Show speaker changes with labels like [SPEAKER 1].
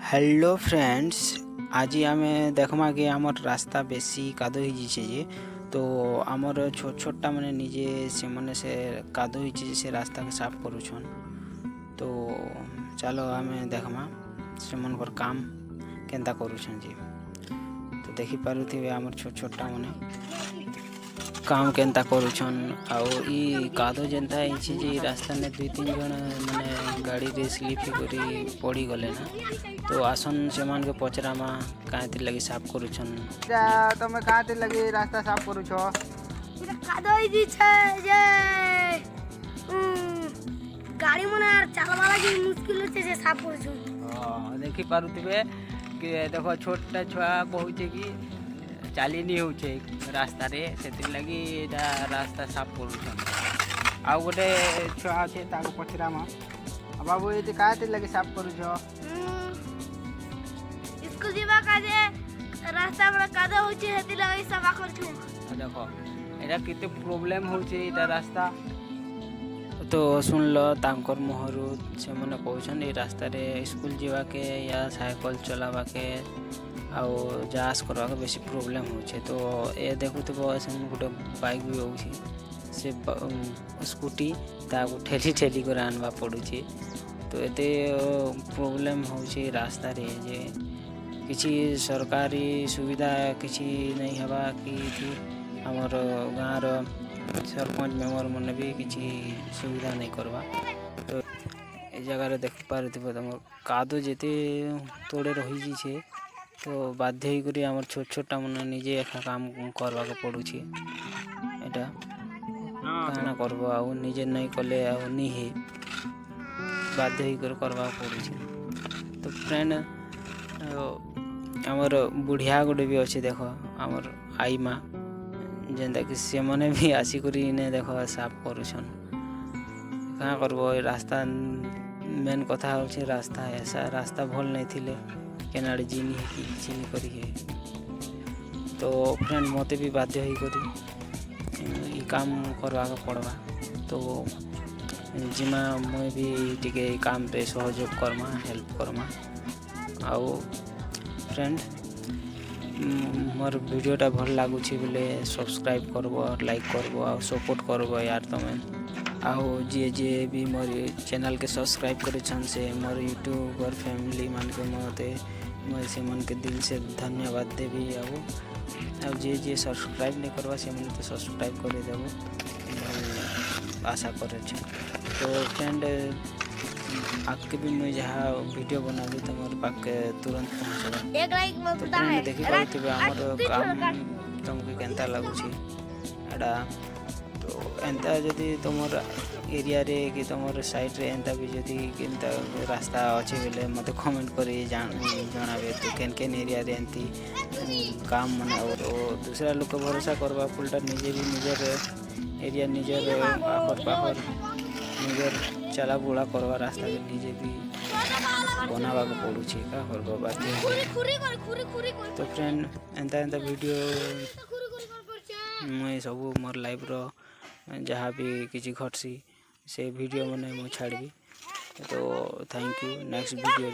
[SPEAKER 1] Hello friends, आज आम देखमा कि आमर रास्ता बेसी कादो हो जे तो आमर छोट छोटा मैंने निजे से मैंने से कादो हो से रास्ता के साफ करुछन। तो चलो आम देखमा से मन पर काम केंता करुछन जी। तो देखी पारुथिबे आमर छोट छोटा मैंने काम केंता करुछन। आउ ई कादो जेंता है जे रास्ता ने दुई तीन जन मैंने गाड़ी रे स्लिप करी पड़ी गले ना। तो आसन से मान के पचरामा कांति लगी साफ करुछन।
[SPEAKER 2] तमे कांति लगी रास्ता साफ करू छो?
[SPEAKER 3] कादो जी छे जे गाड़ी मने चलवा लगी मुश्किल छे से साफ करू छु।
[SPEAKER 2] देखि पारुथिबे कि देखो छोटा छुआ कहूचे कि चाली नहीं होचे रास्ता रे सेति लगी एटा रास्ता साफ करू छन। आ गोटे छुआ छे ताको पचरामा बाबू एति कांति लगी साफ करू छो?
[SPEAKER 3] स्कूल जीवा काजे रास्ता पर कादो होचे हेति लगी सफा करू छु।
[SPEAKER 2] देखो एटा किते प्रॉब्लम होचे एटा रास्ता।
[SPEAKER 1] तो सुन लो तांकर मुहरु से मैंने कहछन ए रास्ता रे स्कूल जीवा के या साइकिल चलावा के आउ जास करवा के बेसी प्रॉब्लम होचे। तो ए देखु तो से गोटे बाइक भी होची से स्कूटी ताको ठेली ठेली कर आनवा पड़ुची। तो एते प्रॉब्लम होची रास्ता रे जे किसी सरकारी सुविधा किसी नहीं हवा कि हमर गाँव सरपंच मेम्बर मैंने भी किसी सुविधा नहीं करवा। तो ए जगह देख पारे तुम कादो जेते तोड़े रही छे तो बाध्य करी हमर छोट छोटा मन निजे एका काम करवा के पड़ुछी। एटा काना करबो आ निजे नहीं कले आ नहीं हे बाध्य कर करवा पड़ुछी। तो फ्रेंड हमर बुढ़िया गोटे भी अच्छे देखो हमर आई माँ जेंता कि से मने भी आसी करी ने देखो साफ करुछन। कहाँ करबो रास्ता मेन कथा होचे रास्ता ऐसा रास्ता भल नहीं थिले केनाडे जिनी कि चिनी करी है। तो फ्रेंड मते भी बाध्य होई करी ई काम करवा के पड़वा। तो जिमा मैं भी टिके काम पे सहयोग करमा हेल्प करमा। आउ फ्रेंड मोर वीडियोटा भल लागुछि बोले सब्सक्राइब करबो लाइक करबो आ सपोर्ट करबो यार तमे। आउ जे भी मोर चैनल के सब्सक्राइब करिछन से मोर यूट्यूब और फैमिली मान के मते मैं से मन के दिल से धन्यवाद देबी। आउ जे सब्सक्राइब नहीं करवा से मन तो सब्सक्राइब कर देबो आशा करे छी। तो फ्रेंड आके भी मैं जहाँ वीडियो बना दी तो मोर पाके तुरंत पहुँचबा।
[SPEAKER 3] एक लाइक
[SPEAKER 1] तो
[SPEAKER 3] मत
[SPEAKER 1] फ्रेंड देखि पाउथिबे हमर काम तुमके केनता लागुछि एडा। तो एंता जदि तुमर एरिया रे कि तुमर साइड रे एंता भी जदि केनता रास्ता अछि बेले मते कमेंट करी जणाबे। तो केन केन एरिया रे एंती काम माने और दूसरा लोग भरोसा करबा फुलटा निजे भी निजर एरिया निजर पाखर निजर चला बुला करवा रास्ता के निजे भी बनावा के पड़ुछि का करबो बाकी। तो फ्रेंड एंता एंता वीडियो मैं सब मोर लाइफ रो जहाँ भी किसी घटसी से वीडियो मने मैं छाड़बी। तो थैंक यू नेक्स्ट वीडियो।